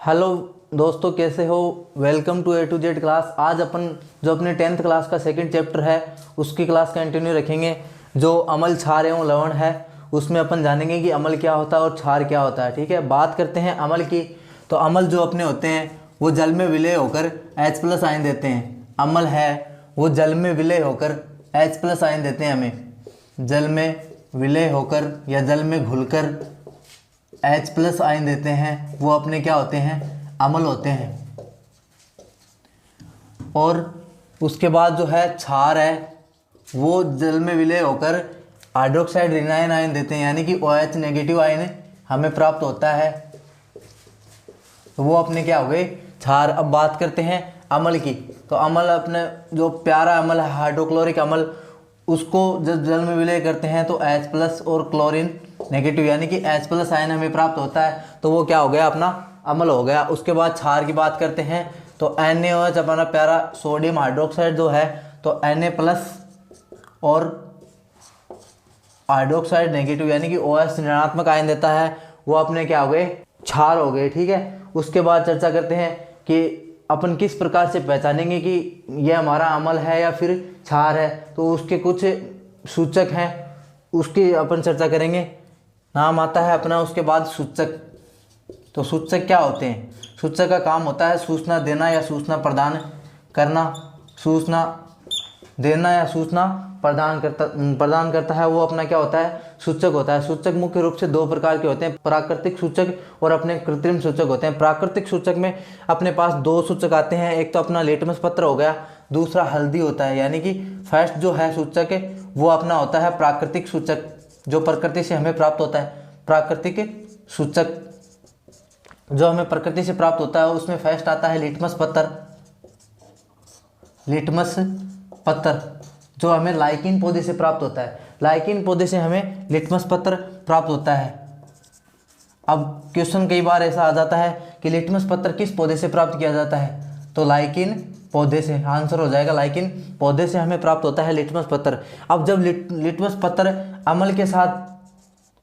Hello दोस्तों, कैसे हो। Welcome to A to Z class. आज अपन जो अपने 10th क्लास का सेकंड चैप्टर है उसकी क्लास कंटिन्यू रखेंगे। जो अमल, क्षार एवं लवण है उसमें अपन जानेंगे कि अमल क्या होता है और क्षार क्या होता है। ठीक है, बात करते हैं अमल की। तो अमल जो अपने होते हैं वो जल में विलय होकर H+ आयन देते हैं। अमल है वो जल में विलय होकर H+ आयन देते हैं हमें। जल में विलय होकर या जल में घुलकर H+ आयन देते हैं, वो अपने क्या होते हैं, अम्ल होते हैं। और उसके बाद जो है क्षार है वो जल में विलय होकर हाइड्रोक्साइड ऋणायन आयन देते हैं, यानी कि OH- आयन हमें प्राप्त होता है। तो वो अपने क्या हो गए, क्षार। अब बात करते हैं अम्ल की। तो अम्ल अपने जो प्यारा अम्ल है हाइड्रोक्लोरिक अम्ल, उसको जब जल में विलय करते हैं तो H+ और क्लोरीन नेगेटिव यानी कि H+ आयन हमें प्राप्त होता है। तो वो क्या हो गया, अपना अम्ल हो गया। उसके बाद क्षार की बात करते हैं तो NaOH अपना प्यारा सोडियम हाइड्रोक्साइड जो है, तो Na+ और हाइड्रोक्साइड नेगेटिव यानी कि OH ऋणात्मक आयन देता है, वो अपने क्या हो गए, क्षार हो गए। ठीक है, उसके बाद चर्चा करते हैं कि अपन किस प्रकार से पहचानेंगे कि यह हमारा अम्ल है या फिर क्षार है। तो उसके कुछ सूचक हैं, उसकी अपन चर्चा करेंगे। नाम आता है अपना उसके बाद सूचक। तो सूचक क्या होते हैं? सूचक का काम होता है सूचना देना या सूचना प्रदान करना। सूचना देना या सूचना प्रदान करता है, वो अपना क्या होता है, सूचक होता है। सूचक मुख्य रूप से दो प्रकार के होते हैं, प्राकृतिक सूचक और अपने कृत्रिम सूचक होते हैं। प्राकृतिक सूचक में अपने पास दो सूचक आते हैं, एक तो अपना लिटमस पत्र हो गया, दूसरा हल्दी होता है। यानी कि फर्स्ट जो है सूचक है वो अपना होता है प्राकृतिक सूचक, जो प्रकृति से हमें प्राप्त होता है। प्राकृतिक सूचक जो हमें प्रकृति से प्राप्त होता है उसमें फर्स्ट आता है लिटमस पत्र। लिटमस पत्र जो हमें लाइकिन पौधे से प्राप्त होता है। लाइकिन पौधे से हमें लिटमस पत्र प्राप्त होता है। अब क्वेश्चन कई बार ऐसा आ जाता है कि लिटमस पत्र किस पौधे से प्राप्त किया जाता है, तो लाइकिन पौधे से। आंसर हो जाएगा लाइकिन पौधे से हमें प्राप्त होता है लिटमस पत्र। अब जब लिटमस पत्र अम्ल के साथ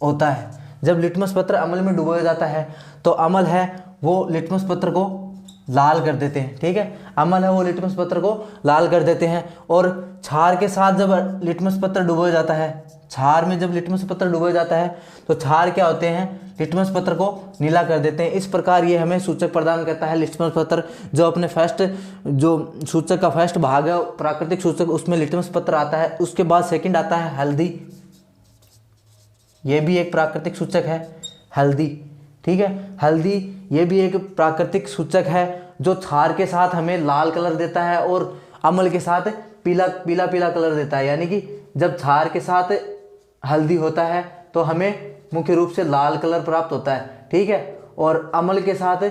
होता है, जब लिटमस पत्र अम्ल में डुबोया जाता है तो अम्ल है वो लिटमस पत्र को लाल कर देते हैं। ठीक है, अम्ल है वो लिटमस पत्र को लाल कर देते हैं। और क्षार के साथ जब लिटमस पत्र डुबोया जाता है, क्षार में जब लिटमस पत्र डुबोया जाता है तो क्षार क्या होते हैं, लिटमस पत्र को नीला कर देते हैं। इस प्रकार ये हमें सूचक प्रदान करता है लिटमस पत्र। जो अपने फर्स्ट जो सूचक का फर्स्ट भाग है प्राकृतिक सूचक, उसमें लिटमस पत्र आता है। उसके बाद सेकंड आता है हल्दी, ये भी एक प्राकृतिक सूचक है, हल्दी। ठीक है, हल्दी ये भी एक प्राकृतिक सूचक है जो क्षार के साथ हमें लाल कलर देता है और अम्ल के साथ पीला पीला कलर देता है। यानी कि जब क्षार के साथ हल्दी होता है तो हमें मुख्य रूप से लाल कलर प्राप्त होता है। ठीक है, और अम्ल के साथ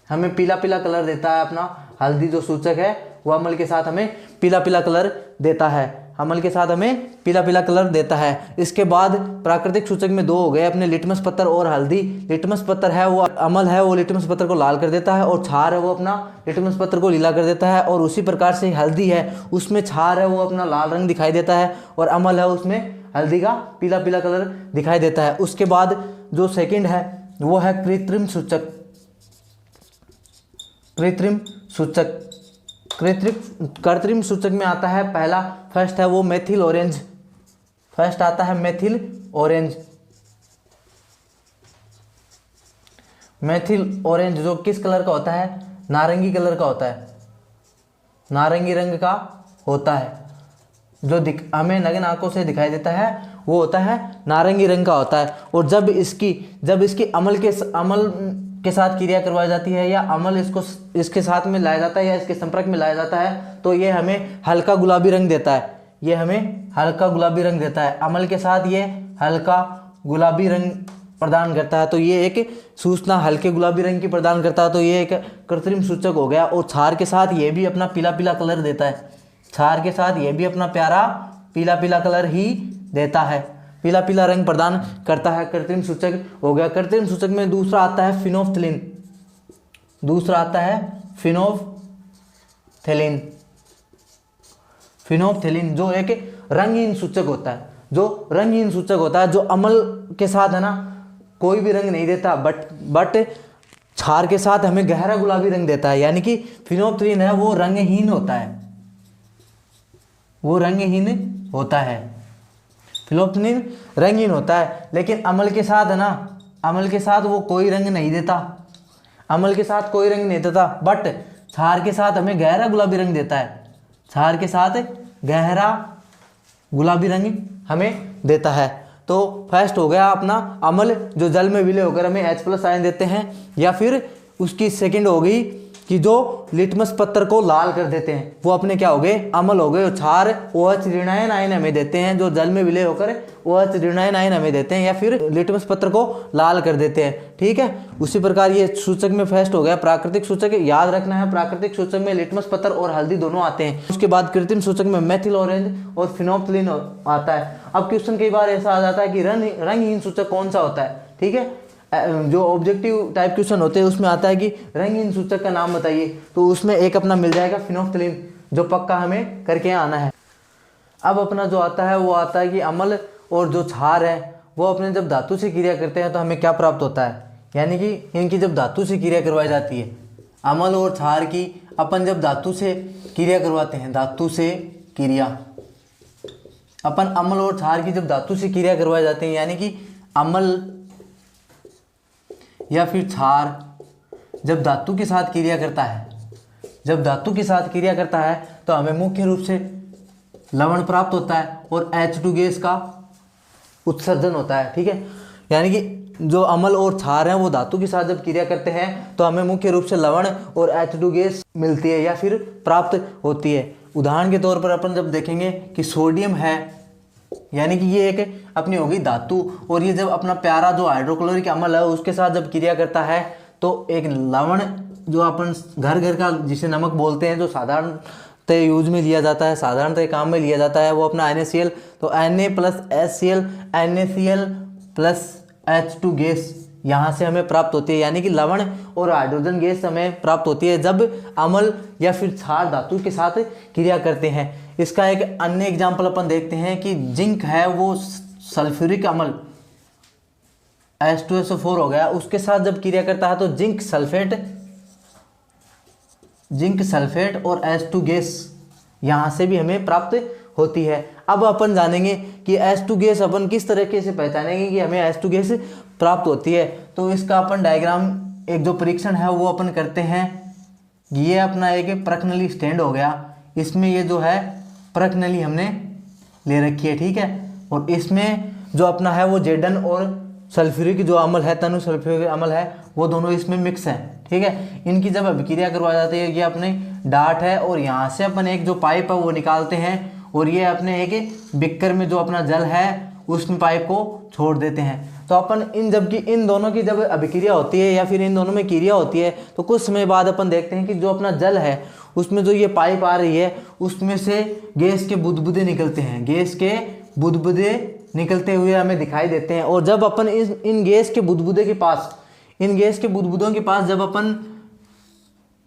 हमें पीला कलर देता है अपना हल्दी जो सूचक है, वो अम्ल के साथ हमें पीला कलर देता है। अम्ल के साथ हमें पीला कलर देता है। इसके बाद प्राकृतिक सूचक में दो हो गए अपने लिटमस पत्र और हल्दी। लिटमस पत्र है वो अम्ल है वो लिटमस पत्र को लाल कर देता है, और क्षार है वो अपना लिटमस पत्र को नीला कर देता है। और उसी प्रकार से हल्दी है उसमें क्षार है वो अपना लाल रंग दिखाई देता है, और अम्ल है उसमें हल्दी का पीला कलर दिखाई देता है। उसके बाद जो सेकंड है वो है कृत्रिम सूचक। कृत्रिम सूचक, कृत्रिम सूचक में आता है पहला, फर्स्ट है वो मेथिल ऑरेंज। फर्स्ट आता है मेथिल ऑरेंज। मेथिल ऑरेंज जो किस कलर का होता है, नारंगी कलर का होता है, नारंगी रंग का होता है। जो हमें नग्न आंखों से दिखाई देता है वो होता है नारंगी रंग का होता है। और जब इसकी अम्ल के साथ क्रिया करवाई जाती है या अम्ल इसके साथ में लाया जाता है या इसके संपर्क में लाया जाता है तो ये हमें हल्का गुलाबी रंग देता है। ये हमें हल्का गुलाबी रंग देता है, अम्ल के साथ ये हल्का गुलाबी रंग प्रदान करता है। तो ये एक सूचना हल्के गुलाबी रंग की प्रदान करता है, तो ये एक कृत्रिम सूचक हो गया। और क्षार के साथ ये भी अपना पीला कलर देता है। क्षार के साथ ये भी अपना प्यारा पीला कलर ही देता है, पीला रंग प्रदान करता है। कृत्रिम सूचक हो गया। कृत्रिम सूचक में दूसरा आता है फिनोफ्थलीन। दूसरा आता है फिनोफ्थलीन। फिनोफ्थलीन जो एक रंगहीन सूचक होता है, जो रंगहीन सूचक होता है, जो अम्ल के साथ है ना कोई भी रंग नहीं देता, बट क्षार के साथ हमें गहरा गुलाबी रंग देता है, यानी कि फिनोप्थलीन है वो रंगहीन होता है, वो रंगहीन होता है, फिनोप्थलीन रंगहीन होता है। लेकिन अम्ल के साथ है ना, अम्ल के साथ वो कोई रंग नहीं देता, अम्ल के साथ कोई रंग नहीं देता, बट क्षार के साथ हमें गहरा गुलाबी रंग देता है, क्षार के साथ गहरा गुलाबी रंग हमें देता है। तो फर्स्ट हो गया अपना अम्ल जो जल में विलय होकर हमें H+ आयन देते हैं, या फिर उसकी सेकंड हो गई कि जो लिटमस पत्थर को लाल कर देते हैं, वो अपने क्या हो गए, अम्ल हो गए। क्षार OH ऋणायन आयन हमें देते हैं, जो जल में विलय होकर OH ऋणायन आयन हमें देते हैं, या फिर लिटमस पत्थर को लाल कर देते हैं, ठीक है। उसी प्रकार ये सूचक में फर्स्ट हो गया प्राकृतिक सूचक, याद रखना है प्राकृतिक सूचक में लिटमस पत्थर और हल्दी दोनों आते हैं। उसके बाद कृत्रिम सूचक में मेथिल ऑरेंज और फिनोप्थलीन आता है। अब क्वेश्चन कई बार ऐसा आ जाता है कि रंगहीन सूचक कौन सा होता है, ठीक है। जो ऑब्जेक्टिव टाइप क्वेश्चन होते हैं उसमें आता है कि रंगहीन सूचक का नाम बताइए, तो उसमें एक अपना मिल जाएगा फिनोप्थलीन, जो पक्का हमें करके आना है। अब अपना जो आता है वो आता है कि अम्ल और जो क्षार है वो अपने जब धातु से क्रिया करते हैं तो हमें क्या प्राप्त होता है, यानी कि इनकी जब धातु से क्रिया करवाई जाती है, अम्ल और क्षार की अपन जब धातु से क्रिया करवाते हैं, धातु से क्रिया, अपन अम्ल और क्षार की जब धातु से क्रिया करवाए जाते हैं, यानी कि अम्ल या फिर क्षार जब धातु के साथ क्रिया करता है, जब धातु के साथ क्रिया करता है तो हमें मुख्य रूप से लवण प्राप्त होता है और H2 गैस का उत्सर्जन होता है, ठीक है। यानी कि जो अम्ल और क्षार हैं वो धातु के साथ जब क्रिया करते हैं तो हमें मुख्य रूप से लवण और H2 गैस मिलती है या फिर प्राप्त होती है। उदाहरण के तौर पर अपन जब देखेंगे कि सोडियम है, यानी कि ये एक अपनी होगी धातु, और ये जब अपना प्यारा जो हाइड्रोक्लोरिक अम्ल है उसके साथ जब क्रिया करता है तो एक लवण जो अपन घर घर का जिसे नमक बोलते हैं, जो साधारणतः यूज में लिया जाता है, साधारणतः काम में लिया जाता है, वो अपना NaCl, तो Na+HCl NaCl+H2 गैस यहाँ से हमें प्राप्त होती है, यानी कि लवण और हाइड्रोजन गैस हमें प्राप्त होती है जब अम्ल या फिर क्षार धातु के साथ क्रिया करते हैं। इसका एक अन्य एग्जाम्पल अपन देखते हैं कि जिंक है वो सल्फ्यूरिक अम्ल H2SO4 हो गया, उसके साथ जब क्रिया करता है तो जिंक सल्फेट और H2 गैस यहाँ से भी हमें प्राप्त होती है। अब अपन जानेंगे कि H2 गैस अपन किस तरीके से पहचानेंगे कि हमें H2 गैस प्राप्त होती है। तो इसका अपन डायग्राम, एक जो परीक्षण है वो अपन करते हैं। ये अपना एक प्रकनली स्टैंड हो गया, इसमें ये जो है प्रकनली हमने ले रखी है, ठीक है। और इसमें जो अपना है वो जेडन और सल्फ्यूरिक जो अम्ल है, तनु सल्फ्यूरिक अम्ल है, वो दोनों इसमें मिक्स है, ठीक है। इनकी जब अभिक्रिया करवाई जाती है, ये अपने डाट है और यहाँ से अपन एक जो पाइप है वो निकालते हैं और ये अपने एक बिक्कर में जो अपना जल है उसमें पाइप को छोड़ देते हैं। तो अपन इन दोनों की जब अभिक्रिया होती है या फिर इन दोनों में क्रिया होती है तो कुछ समय बाद अपन देखते हैं कि जो अपना जल है उसमें जो ये पाइप आ रही है उसमें से गैस के बुदबुदे निकलते हैं, गैस के बुदबुदे निकलते हुए हमें दिखाई देते हैं। और जब अपन इन गैस के बुदबुदों के पास जब अपन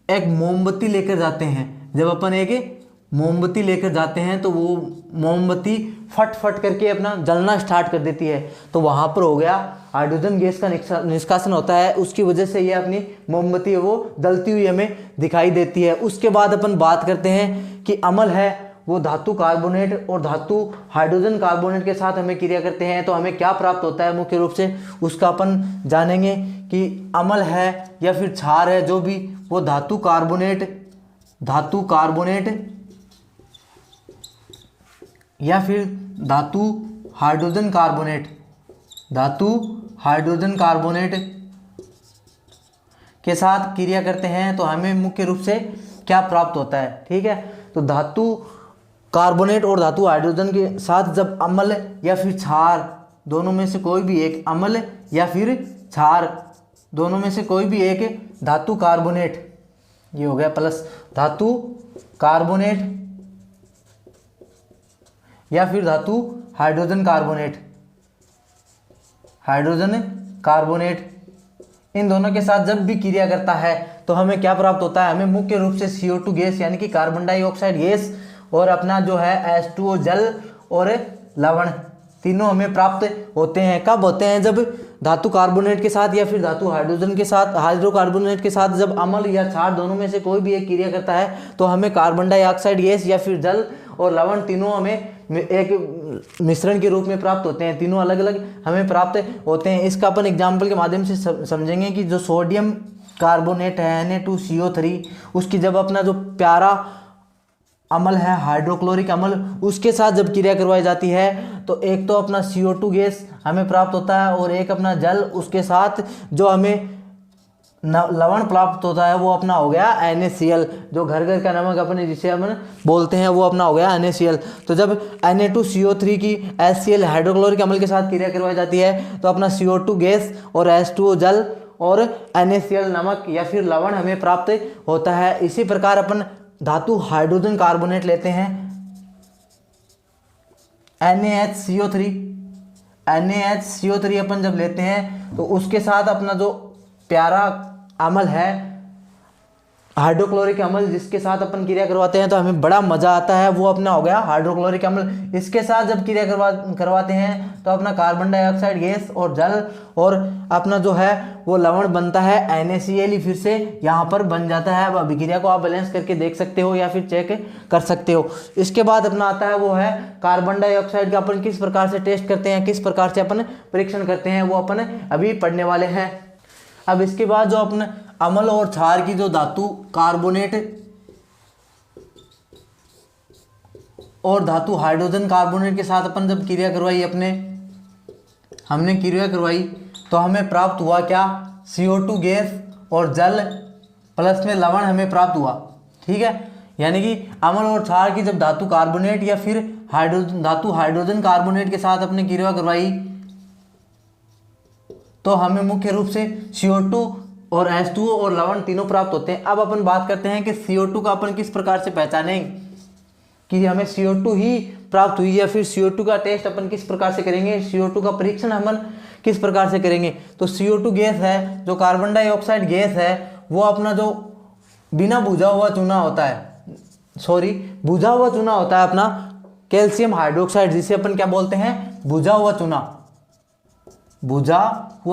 एक मोमबत्ती लेकर जाते हैं, जब अपन एक मोमबत्ती लेकर जाते हैं तो वो मोमबत्ती फट फट करके अपना जलना स्टार्ट कर देती है, तो वहाँ पर हो गया हाइड्रोजन गैस का निष्कासन होता है, उसकी वजह से ये अपनी मोमबत्ती है वो जलती हुई हमें दिखाई देती है। उसके बाद अपन बात करते हैं कि अम्ल है वो धातु कार्बोनेट और धातु हाइड्रोजन कार्बोनेट के साथ हमें क्रिया करते हैं तो हमें क्या प्राप्त होता है मुख्य रूप से, उसका अपन जानेंगे कि अम्ल है या फिर क्षार है जो भी, वो धातु कार्बोनेट या फिर धातु हाइड्रोजन कार्बोनेट के साथ क्रिया करते हैं तो हमें मुख्य रूप से क्या प्राप्त होता है, ठीक है। तो धातु कार्बोनेट और धातु हाइड्रोजन के साथ जब अम्ल या फिर क्षार दोनों में से कोई भी एक, अम्ल या फिर क्षार दोनों में से कोई भी एक धातु कार्बोनेट, ये हो गया प्लस धातु कार्बोनेट या फिर धातु हाइड्रोजन कार्बोनेट, इन दोनों के साथ जब भी क्रिया करता है तो हमें क्या प्राप्त होता है, हमें मुख्य रूप से CO2 गैस यानी कि कार्बन डाइऑक्साइड गैस और अपना जो है H2O जल और लवण तीनों हमें प्राप्त होते हैं। कब होते हैं? जब धातु कार्बोनेट के साथ या फिर धातु हाइड्रोजन के साथ, हाइड्रोकार्बोनेट के साथ जब अम्ल या क्षार दोनों में से कोई भी एक क्रिया करता है तो हमें कार्बन डाइऑक्साइड गैस या फिर जल और लवण तीनों हमें एक मिश्रण के रूप में प्राप्त होते हैं। तीनों अलग अलग हमें प्राप्त होते हैं। इसका अपन एग्जाम्पल के माध्यम से समझेंगे कि जो सोडियम कार्बोनेट है Na2CO3, उसकी जब अपना जो प्यारा अम्ल है हाइड्रोक्लोरिक अम्ल, उसके साथ जब क्रिया करवाई जाती है तो एक तो अपना CO2 गैस हमें प्राप्त होता है और एक अपना जल, उसके साथ जो हमें लवण प्राप्त होता है वो अपना हो गया NaCl, जो घर घर का नमक अपने जिसे अपन बोलते हैं वो अपना हो गया NaCl। तो जब Na2CO3 की HCl हाइड्रोक्लोरिक अम्ल के साथ क्रिया करवाई जाती है तो अपना CO2 गैस और H2O जल और NaCl नमक या फिर लवण हमें प्राप्त होता है। इसी प्रकार अपन धातु हाइड्रोजन कार्बोनेट लेते हैं NaHCO3 अपन जब लेते हैं तो उसके साथ अपना जो प्यारा अम्ल है हाइड्रोक्लोरिक अम्ल, जिसके साथ अपन क्रिया करवाते हैं तो हमें बड़ा मजा आता है, वो अपना हो गया हाइड्रोक्लोरिक अम्ल। इसके साथ जब क्रिया करवाते हैं तो अपना कार्बन डाइऑक्साइड गैस और जल और अपना जो है वो लवण बनता है NaCl, फिर से यहाँ पर बन जाता है। अब अभिक्रिया को आप बैलेंस करके देख सकते हो या फिर चेक कर सकते हो। इसके बाद अपना आता है वो है कार्बन डाइऑक्साइड का अपन किस प्रकार से टेस्ट करते हैं, किस प्रकार से अपन परीक्षण करते हैं, वो अपन अभी पढ़ने वाले हैं। अब इसके बाद जो अपने अम्ल और क्षार की जो धातु कार्बोनेट और धातु हाइड्रोजन कार्बोनेट के साथ अपन जब क्रिया करवाई हमने क्रिया करवाई तो हमें प्राप्त हुआ क्या? CO2 गैस और जल प्लस में लवण हमें प्राप्त हुआ। ठीक है, यानी कि अम्ल और क्षार की जब धातु कार्बोनेट या फिर धातु हाइड्रोजन कार्बोनेट के साथ अपने क्रिया करवाई तो हमें मुख्य रूप से CO2 और H2O और लवण तीनों प्राप्त होते हैं। अब अपन बात करते हैं कि CO2 का अपन किस प्रकार से पहचानें कि हमें CO2 ही प्राप्त हुई या फिर CO2 का टेस्ट अपन किस प्रकार से करेंगे, CO2 का परीक्षण अपन किस प्रकार से करेंगे। तो CO2 गैस है, जो कार्बन डाइऑक्साइड गैस है, वो अपना जो बिना बुझा हुआ चूना होता है, बुझा हुआ चूना होता है अपना कैल्शियम हाइड्रोक्साइड, जिसे अपन क्या बोलते हैं? बुझा हुआ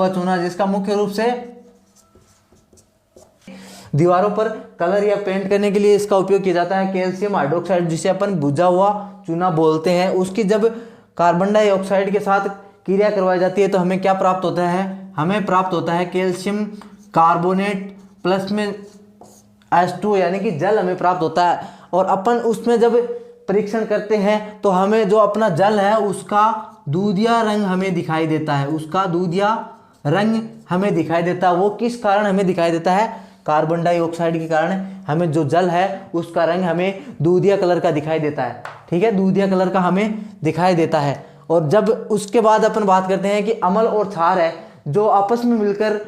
चूना, जिसका मुख्य रूप से दीवारों पर कलर या पेंट करने के लिए इसका उपयोग किया जाता है। कैल्शियम हाइड्रोक्साइड जिसे अपन बुझा हुआ चूना बोलते हैं, उसकी जब कार्बन डाइऑक्साइड के साथ क्रिया करवाई जाती है तो हमें क्या प्राप्त होता है? हमें प्राप्त होता है कैल्शियम कार्बोनेट प्लस में H2 यानी कि जल हमें प्राप्त होता है। और अपन उसमें जब परीक्षण करते हैं तो हमें जो अपना जल है उसका दूधिया रंग हमें दिखाई देता है, वो किस कारण हमें दिखाई देता है? कार्बन डाइऑक्साइड के कारण हमें जो जल है उसका रंग हमें दूधिया कलर का दिखाई देता है। ठीक है, दूधिया कलर का हमें दिखाई देता है। और जब उसके बाद अपन बात करते हैं कि अम्ल और क्षार है जो आपस में मिलकर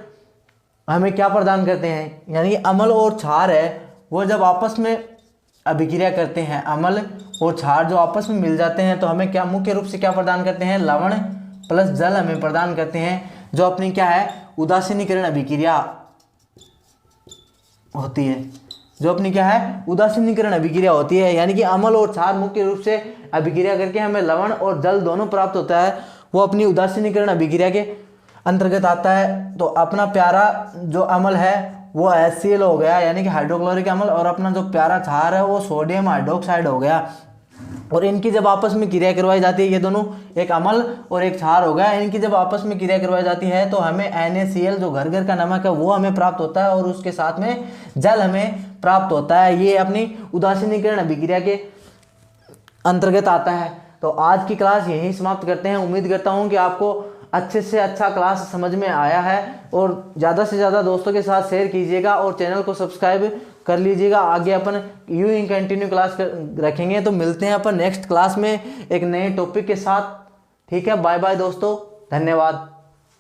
हमें क्या प्रदान करते हैं, यानी कि अम्ल और क्षार है वो जब आपस में अभिक्रिया करते हैं, अम्ल और क्षार जो आपस में मिल जाते हैं तो हमें क्या मुख्य रूप से क्या प्रदान करते हैं? लवण प्लस जल हमें प्रदान करते हैं, जो अपनी क्या है? उदासीनीकरण अभिक्रिया होती है, यानी कि अम्ल और क्षार मुख्य रूप से अभिक्रिया करके हमें लवण और जल दोनों प्राप्त होता है, वो अपनी उदासीनीकरण अभिक्रिया के अंतर्गत आता है। तो अपना प्यारा जो अम्ल है वो HCl हो गया, यानी कि हाइड्रोक्लोरिक अम्ल, और अपना जो प्यारा क्षार है वो सोडियम हाइड्रोक्साइड हो गया। और इनकी जब आपस में क्रिया करवाई जाती है, ये दोनों एक अम्ल और एक क्षार हो गया, इनकी जब आपस में क्रिया करवाई जाती है तो हमें NaCl जो घर घर का नमक है वो हमें प्राप्त होता है और उसके साथ में जल हमें प्राप्त होता है। ये अपनी उदासीनीकरण अभिक्रिया के अंतर्गत आता है। तो आज की क्लास यहीं समाप्त करते हैं। उम्मीद करता हूँ कि आपको अच्छे से अच्छा क्लास समझ में आया है, और ज़्यादा से ज़्यादा दोस्तों के साथ शेयर कीजिएगा और चैनल को सब्सक्राइब कर लीजिएगा। आगे अपन यूं ही कंटिन्यू क्लास रखेंगे। तो मिलते हैं अपन नेक्स्ट क्लास में एक नए टॉपिक के साथ। ठीक है, बाय बाय दोस्तों, धन्यवाद।